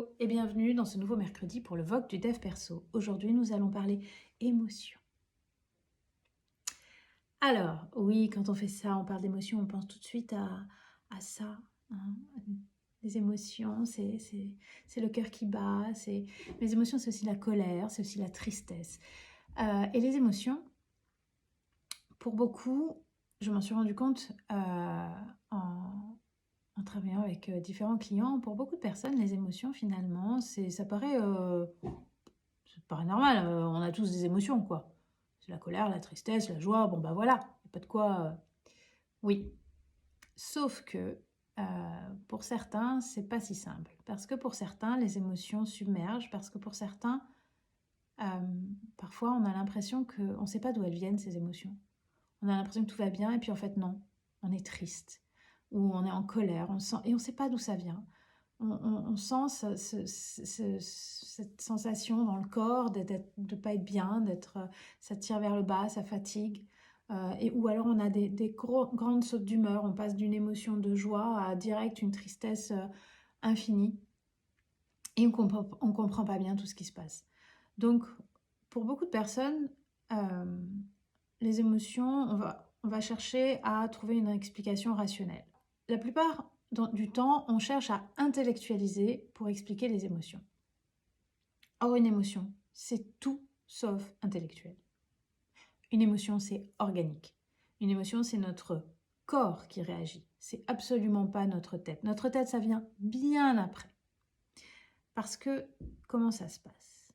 Hello et bienvenue dans ce nouveau mercredi pour le Vogue du Dev Perso. Aujourd'hui, nous allons parler émotions. Alors, oui, quand on fait ça, on parle d'émotions, on pense tout de suite à ça. Hein. Les émotions, c'est le cœur qui bat. Les émotions, c'est aussi la colère, c'est aussi la tristesse. Et les émotions, pour beaucoup, je m'en suis rendu compte en travaillant avec différents clients, pour beaucoup de personnes, les émotions, finalement, ça paraît normal, on a tous des émotions, quoi. C'est la colère, la tristesse, la joie, bon bah voilà, y a pas de quoi... Oui, sauf que pour certains, c'est pas si simple. Parce que pour certains, les émotions submergent, parce que pour certains, parfois on a l'impression qu'on ne sait pas d'où elles viennent, ces émotions. On a l'impression que tout va bien, et puis en fait non, on est triste, ou on est en colère, et on ne sait pas d'où ça vient. On sent cette sensation dans le corps de ne pas être bien, ça tire vers le bas, ça fatigue. Ou alors on a des grandes sautes d'humeur, on passe d'une émotion de joie à direct une tristesse infinie. Et on comprend pas bien tout ce qui se passe. Donc, pour beaucoup de personnes, les émotions, on va chercher à trouver une explication rationnelle. La plupart du temps, on cherche à intellectualiser pour expliquer les émotions. Or, une émotion, c'est tout sauf intellectuel. Une émotion, c'est organique. Une émotion, c'est notre corps qui réagit. C'est absolument pas notre tête. Notre tête, ça vient bien après. Parce que, comment ça se passe?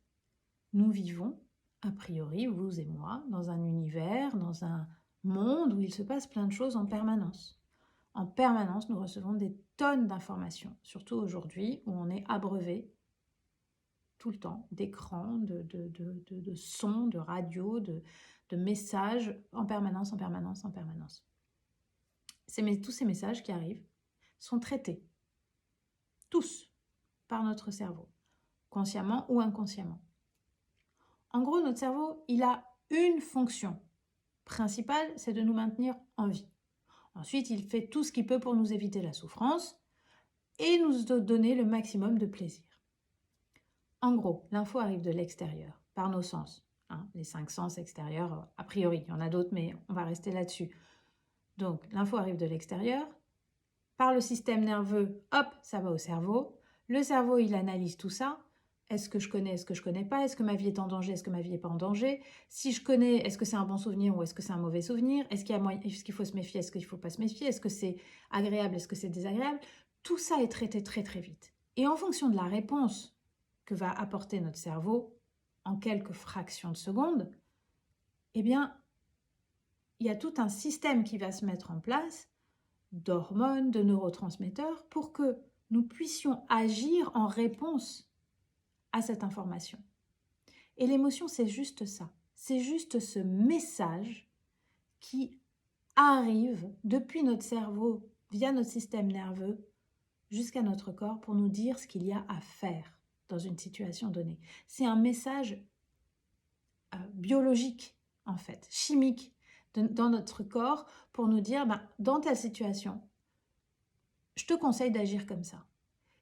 Nous vivons, a priori, vous et moi, dans un univers, dans un monde où il se passe plein de choses en permanence. En permanence, nous recevons des tonnes d'informations, surtout aujourd'hui où on est abreuvé tout le temps d'écrans, de sons, de radio, de messages en permanence, en permanence, en permanence. Tous ces messages qui arrivent sont traités, tous, par notre cerveau, consciemment ou inconsciemment. En gros, notre cerveau, il a une fonction principale, c'est de nous maintenir en vie. Ensuite, il fait tout ce qu'il peut pour nous éviter la souffrance et nous donner le maximum de plaisir. En gros, l'info arrive de l'extérieur, par nos sens. Les 5 sens extérieurs, a priori, il y en a d'autres, mais on va rester là-dessus. Donc, l'info arrive de l'extérieur. Par le système nerveux, hop, ça va au cerveau. Le cerveau, il analyse tout ça. Est-ce que je connais, est-ce que je connais pas? Est-ce que ma vie est en danger, est-ce que ma vie n'est pas en danger? Si je connais, est-ce que c'est un bon souvenir ou est-ce que c'est un mauvais souvenir? Est-ce qu'il faut se méfier, est-ce qu'il ne faut pas se méfier? Est-ce que c'est agréable, est-ce que c'est désagréable? Tout ça est traité très très vite. Et en fonction de la réponse que va apporter notre cerveau en quelques fractions de secondes, eh bien, il y a tout un système qui va se mettre en place d'hormones, de neurotransmetteurs pour que nous puissions agir en réponse à cette information. Et l'émotion, c'est juste ça. C'est juste ce message qui arrive depuis notre cerveau, via notre système nerveux, jusqu'à notre corps pour nous dire ce qu'il y a à faire dans une situation donnée. C'est un message biologique, en fait, chimique, dans notre corps pour nous dire, dans telle situation, je te conseille d'agir comme ça.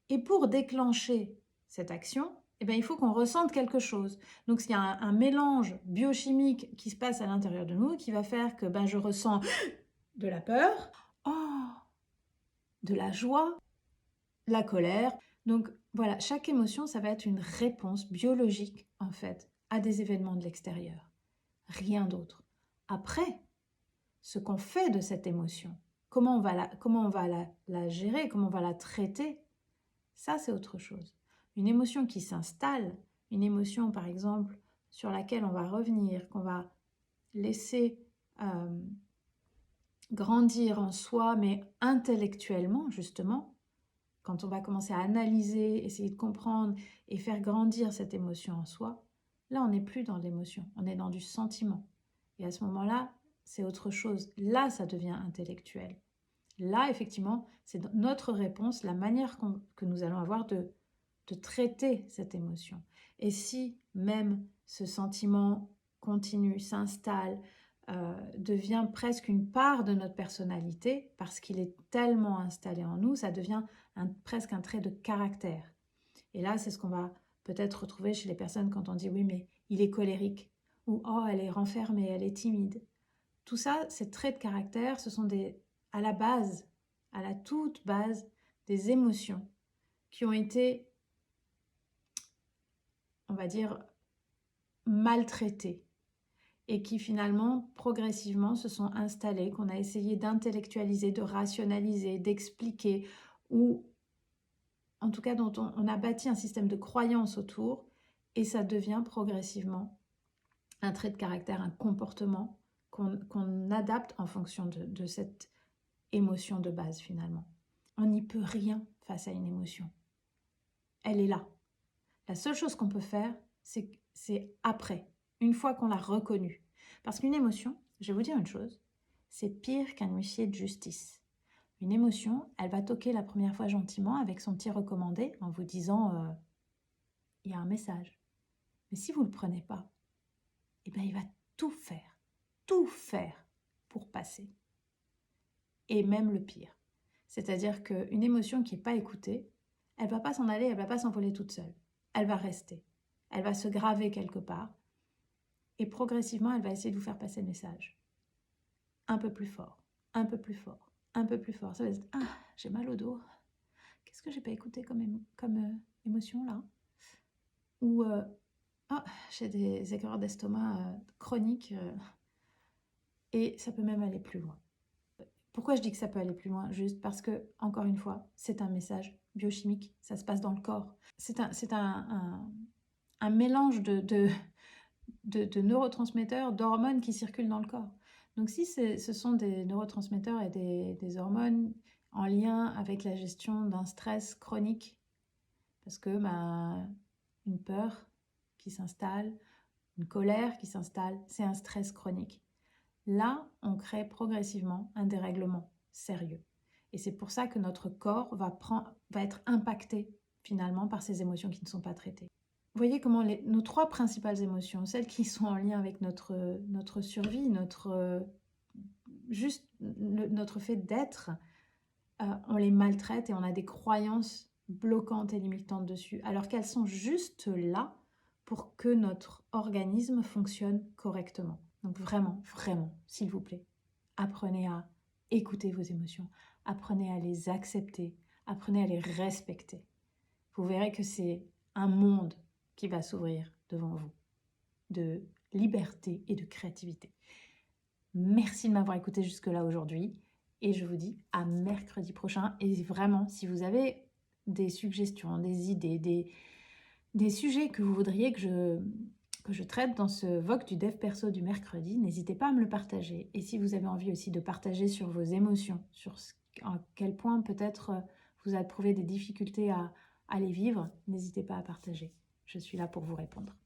Et pour déclencher cette action, il faut qu'on ressente quelque chose. Donc, il y a un mélange biochimique qui se passe à l'intérieur de nous qui va faire que je ressens de la peur, de la joie, la colère. Donc, voilà, chaque émotion, ça va être une réponse biologique, en fait, à des événements de l'extérieur. Rien d'autre. Après, ce qu'on fait de cette émotion, comment on va la gérer, comment on va la traiter, ça, c'est autre chose. Une émotion qui s'installe, une émotion, par exemple, sur laquelle on va revenir, qu'on va laisser grandir en soi, mais intellectuellement, justement, quand on va commencer à analyser, essayer de comprendre et faire grandir cette émotion en soi, là, on n'est plus dans l'émotion, on est dans du sentiment. Et à ce moment-là, c'est autre chose. Là, ça devient intellectuel. Là, effectivement, c'est notre réponse, la manière que nous allons avoir de traiter cette émotion. Et si même ce sentiment continue, s'installe, devient presque une part de notre personnalité, parce qu'il est tellement installé en nous, ça devient presque un trait de caractère. Et là, c'est ce qu'on va peut-être retrouver chez les personnes quand on dit oui, mais il est colérique, ou oh, elle est renfermée, elle est timide. Tout ça, ces traits de caractère, ce sont à la base, à la toute base, des émotions qui ont été, on va dire, maltraitées et qui finalement, progressivement, se sont installées, qu'on a essayé d'intellectualiser, de rationaliser, d'expliquer, ou en tout cas dont on a bâti un système de croyance autour, et ça devient progressivement un trait de caractère, un comportement qu'on adapte en fonction de cette émotion de base finalement. On n'y peut rien face à une émotion. Elle est là. La seule chose qu'on peut faire, c'est après, une fois qu'on l'a reconnue. Parce qu'une émotion, je vais vous dire une chose, c'est pire qu'un huissier de justice. Une émotion, elle va toquer la première fois gentiment avec son petit recommandé en vous disant il y a un message. Mais si vous ne le prenez pas, eh bien, il va tout faire pour passer. Et même le pire. C'est-à-dire qu'une émotion qui n'est pas écoutée, elle ne va pas s'en aller, elle ne va pas s'envoler toute seule. Elle va rester. Elle va se graver quelque part. Et progressivement, elle va essayer de vous faire passer le message. Un peu plus fort, un peu plus fort, un peu plus fort. Ça va être « Ah, j'ai mal au dos. Qu'est-ce que j'ai pas écouté comme émotion là ?» Ou Ah, j'ai des aigreurs d'estomac chroniques. Et ça peut même aller plus loin. Pourquoi je dis que ça peut aller plus loin? Juste parce que, encore une fois, c'est un message biochimique, ça se passe dans le corps. C'est un mélange de neurotransmetteurs, d'hormones qui circulent dans le corps. Donc si ce sont des neurotransmetteurs et des hormones en lien avec la gestion d'un stress chronique, parce que une peur qui s'installe, une colère qui s'installe, c'est un stress chronique. Là, on crée progressivement un dérèglement sérieux. Et c'est pour ça que notre corps va être impacté finalement par ces émotions qui ne sont pas traitées. Vous voyez comment nos trois principales émotions, celles qui sont en lien avec notre survie, notre fait d'être, on les maltraite et on a des croyances bloquantes et limitantes dessus, alors qu'elles sont juste là pour que notre organisme fonctionne correctement. Donc vraiment, vraiment, s'il vous plaît, apprenez à écouter vos émotions, apprenez à les accepter, apprenez à les respecter. Vous verrez que c'est un monde qui va s'ouvrir devant vous, de liberté et de créativité. Merci de m'avoir écouté jusque-là aujourd'hui et je vous dis à mercredi prochain. Et vraiment, si vous avez des suggestions, des idées, des sujets que vous voudriez que je traite dans ce Vogue du Dev Perso du mercredi, n'hésitez pas à me le partager. Et si vous avez envie aussi de partager sur vos émotions, sur à quel point peut-être vous avez trouvé des difficultés à les vivre, n'hésitez pas à partager. Je suis là pour vous répondre.